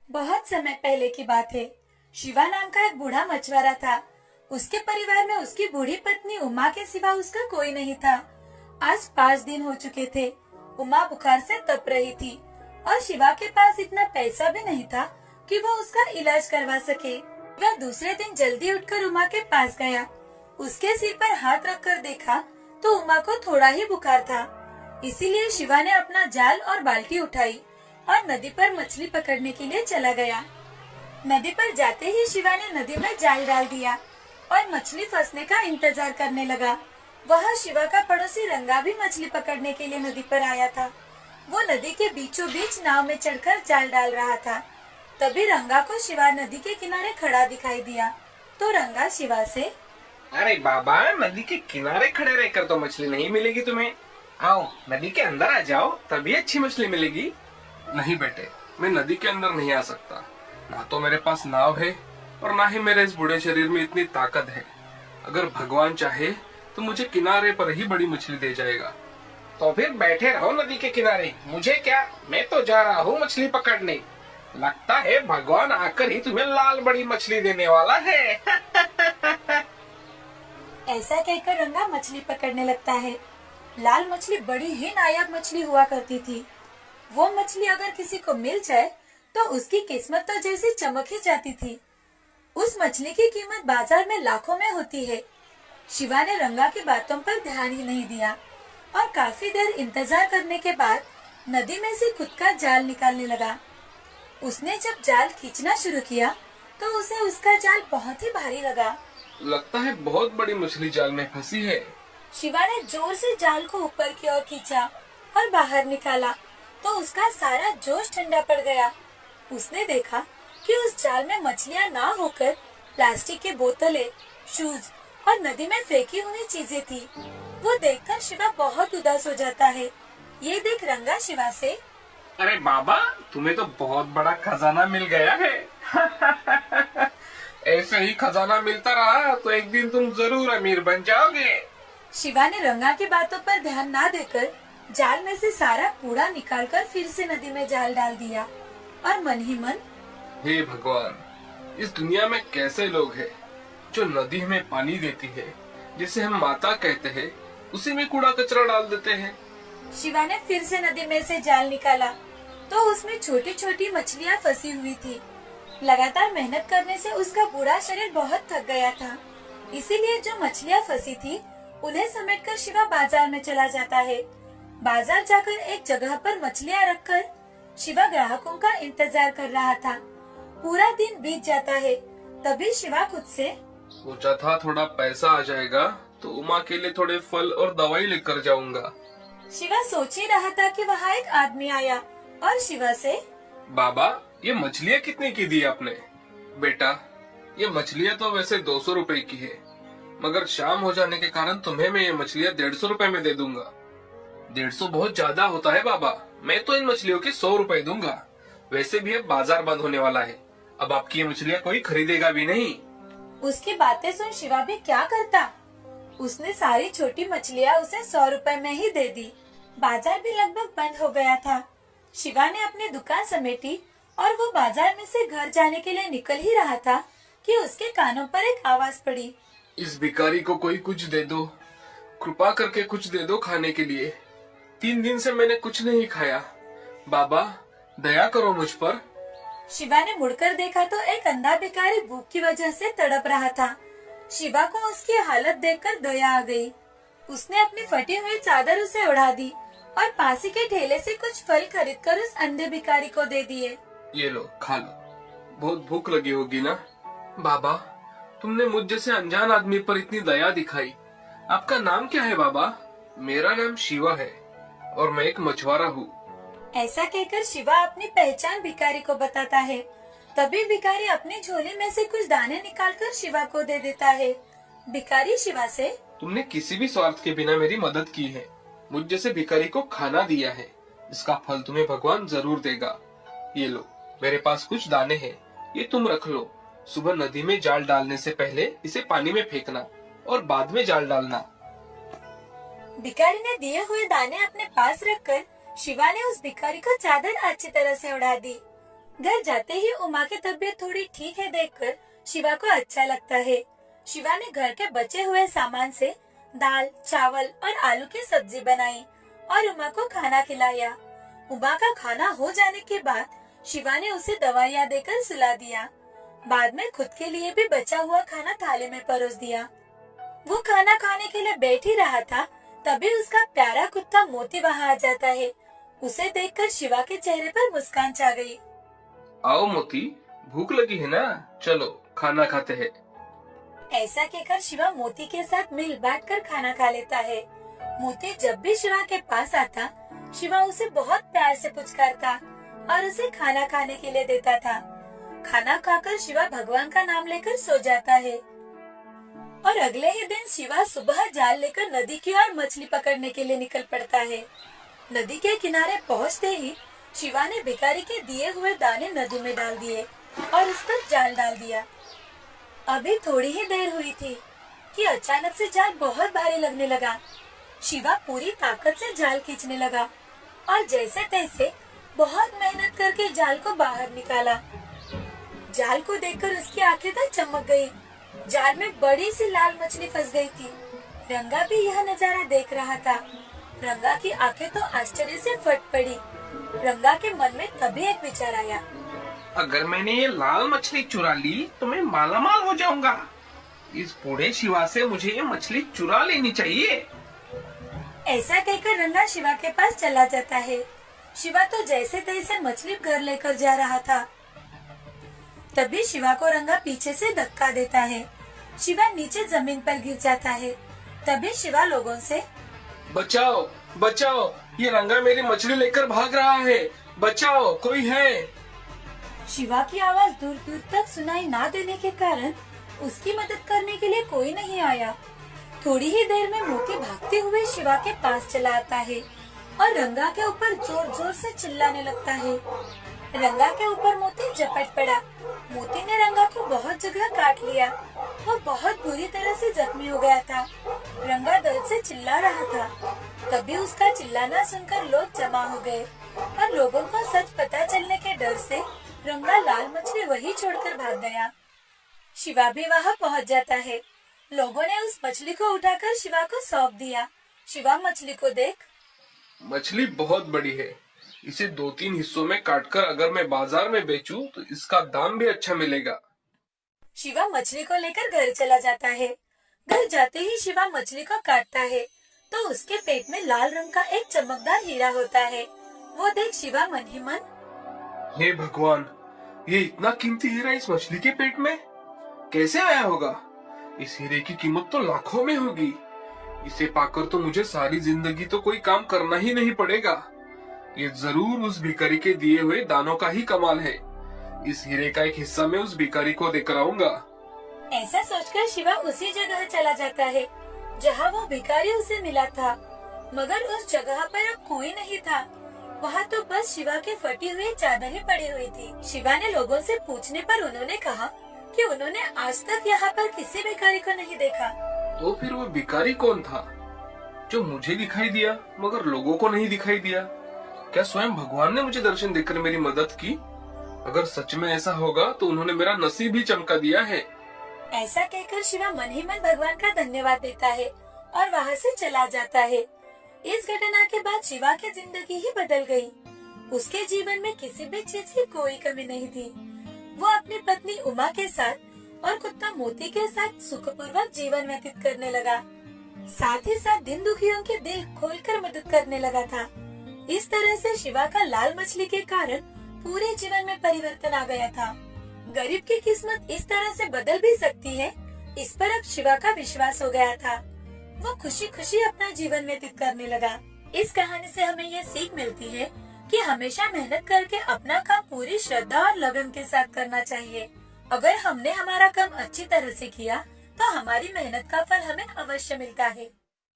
बहुत समय पहले की बात है। शिवा नाम का एक बूढ़ा मछुआरा था। उसके परिवार में उसकी बूढ़ी पत्नी उमा के सिवा उसका कोई नहीं था। आज 5 दिन हो चुके थे। उमा बुखार से तप रही थी और शिवा के पास इतना पैसा भी नहीं था कि वो उसका इलाज करवा सके। वह दूसरे दिन जल्दी उठकर उमा के पास गया। उसके सिर पर हाथ रखकर देखा तो उमा को थोड़ा ही बुखार था। इसीलिए शिवा ने अपना जाल और बाल्टी उठाई और नदी पर मछली पकड़ने के लिए चला गया। नदी पर जाते ही शिवा ने नदी में जाल डाल दिया और मछली फंसने का इंतजार करने लगा। वह शिवा का पड़ोसी रंगा भी मछली पकड़ने के लिए नदी पर आया था। वो नदी के बीचों बीच नाव में चढ़कर जाल डाल रहा था। तभी रंगा को शिवा नदी के किनारे खड़ा दिखाई दिया। तो रंगा शिवा से, अरे बाबा, नदी के किनारे खड़े रहकर तो मछली नहीं मिलेगी तुम्हें। आओ नदी के अंदर आ जाओ, तभी अच्छी मछली मिलेगी। नहीं बेटे, मैं नदी के अंदर नहीं आ सकता। ना तो मेरे पास नाव है और ना ही मेरे इस बूढ़े शरीर में इतनी ताकत है। अगर भगवान चाहे तो मुझे किनारे पर ही बड़ी मछली दे जाएगा। तो फिर बैठे रहो नदी के किनारे, मुझे क्या, मैं तो जा रहा हूँ मछली पकड़ने। लगता है भगवान आकर ही तुम्हें लाल बड़ी मछली देने वाला है। ऐसा कहकर रंगा मछली पकड़ने लगता है। लाल मछली बड़ी ही नायाब मछली हुआ करती थी। वो मछली अगर किसी को मिल जाए तो उसकी किस्मत तो जैसे चमक ही जाती थी। उस मछली की कीमत बाजार में लाखों में होती है। शिवा ने रंगा की बातों पर ध्यान ही नहीं दिया और काफी देर इंतजार करने के बाद नदी में से खुद का जाल निकालने लगा। उसने जब जाल खींचना शुरू किया तो उसे उसका जाल बहुत ही भारी लगा। लगता है बहुत बड़ी मछली जाल में फंसी है। शिवा ने जोर से जाल को ऊपर की ओर खींचा और बाहर निकाला तो उसका सारा जोश ठंडा पड़ गया। उसने देखा कि उस जाल में मछलियां ना होकर प्लास्टिक की बोतलें, शूज और नदी में फेंकी हुई चीजें थी। वो देखकर शिवा बहुत उदास हो जाता है। ये देख रंगा शिवा से, अरे बाबा, तुम्हें तो बहुत बड़ा खजाना मिल गया है। ऐसे ही खजाना मिलता रहा तो एक दिन तुम जरूर अमीर बन जाओगे। शिवा ने रंगा की बातों पर ध्यान ना देकर जाल में से सारा कूड़ा निकालकर फिर से नदी में जाल डाल दिया और मन ही मन, हे भगवान, इस दुनिया में कैसे लोग हैं जो नदी हमें पानी देती है, जिसे हम माता कहते हैं, उसी में कूड़ा कचरा डाल देते हैं। शिवा ने फिर से नदी में से जाल निकाला तो उसमें छोटी छोटी मछलियां फंसी हुई थी। लगातार मेहनत करने से उसका पूरा शरीर बहुत थक गया था। इसीलिए जो मछलियां फंसी थी उन्हें समेटकर शिवा बाजार में चला जाता है। बाजार जाकर एक जगह पर मछलियां रखकर शिवा ग्राहकों का इंतजार कर रहा था। पूरा दिन बीत जाता है। तभी शिवा खुद से, सोचा था थोड़ा पैसा आ जाएगा तो उमा के लिए थोड़े फल और दवाई लेकर जाऊंगा। शिवा सोच ही रहा था कि वहाँ एक आदमी आया और शिवा से, बाबा, ये मछलियाँ कितने की दी आपने? बेटा, ये मछलियाँ तो वैसे 200 रुपए की है, मगर शाम हो जाने के कारण तुम्हें मैं ये मछलियाँ 150 रुपए में दे दूंगा। 150 बहुत ज्यादा होता है बाबा, मैं तो इन मछलियों के 100 रुपए दूंगा। वैसे भी अब बाजार बंद होने वाला है, अब आपकी ये मछलियाँ कोई खरीदेगा भी नहीं। उसकी बातें सुन शिवा भी क्या करता। उसने सारी छोटी मछलियाँ उसे 100 रुपए में ही दे दी। बाजार भी लगभग बंद हो गया था। शिवा ने अपनी दुकान समेटी और वो बाजार में से घर जाने के लिए निकल ही रहा था कि उसके कानों पर एक आवाज पड़ी, इस भिखारी को कोई कुछ दे दो, कृपा करके कुछ दे दो खाने के लिए। 3 दिन से मैंने कुछ नहीं खाया। बाबा, दया करो मुझ पर। शिवा ने मुड़कर देखा तो एक अंधा भिखारी भूख की वजह से तड़प रहा था। शिवा को उसकी हालत देखकर दया आ गई। उसने अपनी फटी हुई चादर उसे उड़ा दी और पास ही के ठेले से कुछ फल खरीदकर उस अंधे भिखारी को दे दिए। ये लो, खा लो, बहुत भूख लगी होगी ना। बाबा, तुमने मुझ जैसे अनजान आदमी पर इतनी दया दिखाई। आपका नाम क्या है बाबा? मेरा नाम शिवा है और मैं एक मछुआरा हूँ। ऐसा कहकर शिवा अपनी पहचान भिखारी को बताता है। तभी भिखारी अपनी झोली में से कुछ दाने निकालकर शिवा को दे देता है। भिखारी शिवा से, तुमने किसी भी स्वार्थ के बिना मेरी मदद की है, मुझ जैसे भिखारी को खाना दिया है, इसका फल तुम्हें भगवान जरूर देगा। ये लो, मेरे पास कुछ दाने हैं, ये तुम रख लो। सुबह नदी में जाल डालने से पहले इसे पानी में फेंकना और बाद में जाल डालना। भिखारी ने दिए हुए दाने अपने पास रखकर शिवा ने उस भिखारी को चादर अच्छी तरह से उड़ा दी। घर जाते ही उमा की तबीयत थोड़ी ठीक है देखकर शिवा को अच्छा लगता है। शिवा ने घर के बचे हुए सामान से दाल, चावल और आलू की सब्जी बनाई और उमा को खाना खिलाया। उमा का खाना हो जाने के बाद शिवा ने उसे दवाइयाँ देकर सुला दिया। बाद में खुद के लिए भी बचा हुआ खाना थाली में परोस दिया। वो खाना खाने के लिए बैठ ही रहा था, तभी उसका प्यारा कुत्ता मोती वहाँ आ जाता है। उसे देखकर शिवा के चेहरे पर मुस्कान छा गई। आओ मोती, भूख लगी है ना, चलो खाना खाते हैं। ऐसा कहकर शिवा मोती के साथ मिल बांटकर खाना खा लेता है। मोती जब भी शिवा के पास आता, शिवा उसे बहुत प्यार से पुचकारता और उसे खाना खाने के लिए देता था। खाना खाकर शिवा भगवान का नाम लेकर सो जाता है और अगले ही दिन शिवा सुबह जाल लेकर नदी की ओर मछली पकड़ने के लिए निकल पड़ता है। नदी के किनारे पहुंचते ही शिवा ने भिखारी के दिए हुए दाने नदी में डाल दिए और उस पर जाल डाल दिया। अभी थोड़ी ही देर हुई थी कि अचानक से जाल बहुत भारी लगने लगा। शिवा पूरी ताकत से जाल खींचने लगा और जैसे तैसे बहुत मेहनत करके जाल को बाहर निकाला। जाल को देखकर उसकी आंखें तो चमक गई। जाल में बड़ी सी लाल मछली फंस गई थी। रंगा भी यह नजारा देख रहा था। रंगा की आंखें तो आश्चर्य से फट पड़ी। रंगा के मन में तभी एक विचार आया। अगर मैंने ये लाल मछली चुरा ली तो मैं मालामाल हो जाऊंगा। इस बूढ़े शिवा से मुझे ये मछली चुरा लेनी चाहिए। ऐसा कहकर रंगा शिवा के पास चला जाता है। शिवा तो जैसे तैसे मछली घर लेकर जा रहा था, तभी शिवा को रंगा पीछे से धक्का देता है। शिवा नीचे जमीन पर गिर जाता है। तभी शिवा लोगों से, बचाओ बचाओ, ये रंगा मेरी मछली लेकर भाग रहा है, बचाओ कोई है। शिवा की आवाज दूर दूर तक सुनाई ना देने के कारण उसकी मदद करने के लिए कोई नहीं आया। थोड़ी ही देर में मोती भागते हुए शिवा के पास चला आता है और रंगा के ऊपर जोर जोर से चिल्लाने लगता है। रंगा के ऊपर मोती झपट पड़ा। मोती ने रंगा को बहुत जगह काट लिया। वो बहुत बुरी तरह से जख्मी हो गया था। रंगा दर्द से चिल्ला रहा था। तभी उसका चिल्लाना सुनकर लोग जमा हो गए और लोगों को सच पता चलने के डर से रंगा लाल मछली वही छोड़कर भाग गया। शिवा भी वहाँ पहुँच जाता है। लोगों ने उस मछली को उठाकर शिवा को सौंप दिया। शिवा मछली को देख, मछली बहुत बड़ी है, इसे 2-3 हिस्सों में काटकर अगर मैं बाजार में बेचूं तो इसका दाम भी अच्छा मिलेगा। शिवा मछली को लेकर घर चला जाता है। घर जाते ही शिवा मछली को काटता है तो उसके पेट में लाल रंग का एक चमकदार हीरा होता है। वो देख शिवा मन ही मन, हे भगवान, ये इतना कीमती हीरा इस मछली के पेट में कैसे आया होगा? इस हीरे की कीमत तो लाखों में होगी। इसे पाकर तो मुझे सारी जिंदगी तो कोई काम करना ही नहीं पड़ेगा। ये जरूर उस भिखारी के दिए हुए दानों का ही कमाल है। इस हीरे का एक हिस्सा मैं उस भिखारी को देकर आऊंगा। ऐसा सोचकर शिवा उसी जगह चला जाता है जहाँ वो भिखारी उसे मिला था। मगर उस जगह पर अब कोई नहीं था। वहाँ तो बस शिवा की फटी हुई चादर ही पड़ी हुई थी। शिवा ने लोगों से पूछने पर उन्होंने कहा कि उन्होंने आज तक यहाँ पर किसी भिखारी को नहीं देखा। तो फिर वो भिखारी कौन था जो मुझे दिखाई दिया मगर लोगों को नहीं दिखाई दिया? क्या स्वयं भगवान ने मुझे दर्शन देकर मेरी मदद की? अगर सच में ऐसा होगा तो उन्होंने मेरा नसीब ही चमका दिया है। ऐसा कहकर शिवा मन ही मन भगवान का धन्यवाद देता है और वहाँ से चला जाता है। इस घटना के बाद शिवा की जिंदगी ही बदल गई। उसके जीवन में किसी भी चीज की कोई कमी नहीं थी। वो अपनी पत्नी उमा के साथ और कुत्ता मोती के साथ सुखपूर्वक जीवन व्यतीत करने लगा। साथ ही साथ दिन दुखियों के दिल खोलकर मदद करने लगा था। इस तरह से शिवा का लाल मछली के कारण पूरे जीवन में परिवर्तन आ गया था। गरीब की किस्मत इस तरह से बदल भी सकती है, इस पर अब शिवा का विश्वास हो गया था। वो खुशी खुशी अपना जीवन व्यतीत करने लगा। इस कहानी से हमें ये सीख मिलती है कि हमेशा मेहनत करके अपना काम पूरी श्रद्धा और लगन के साथ करना चाहिए। अगर हमने हमारा काम अच्छी तरह से किया तो हमारी मेहनत का फल हमें अवश्य मिलता है।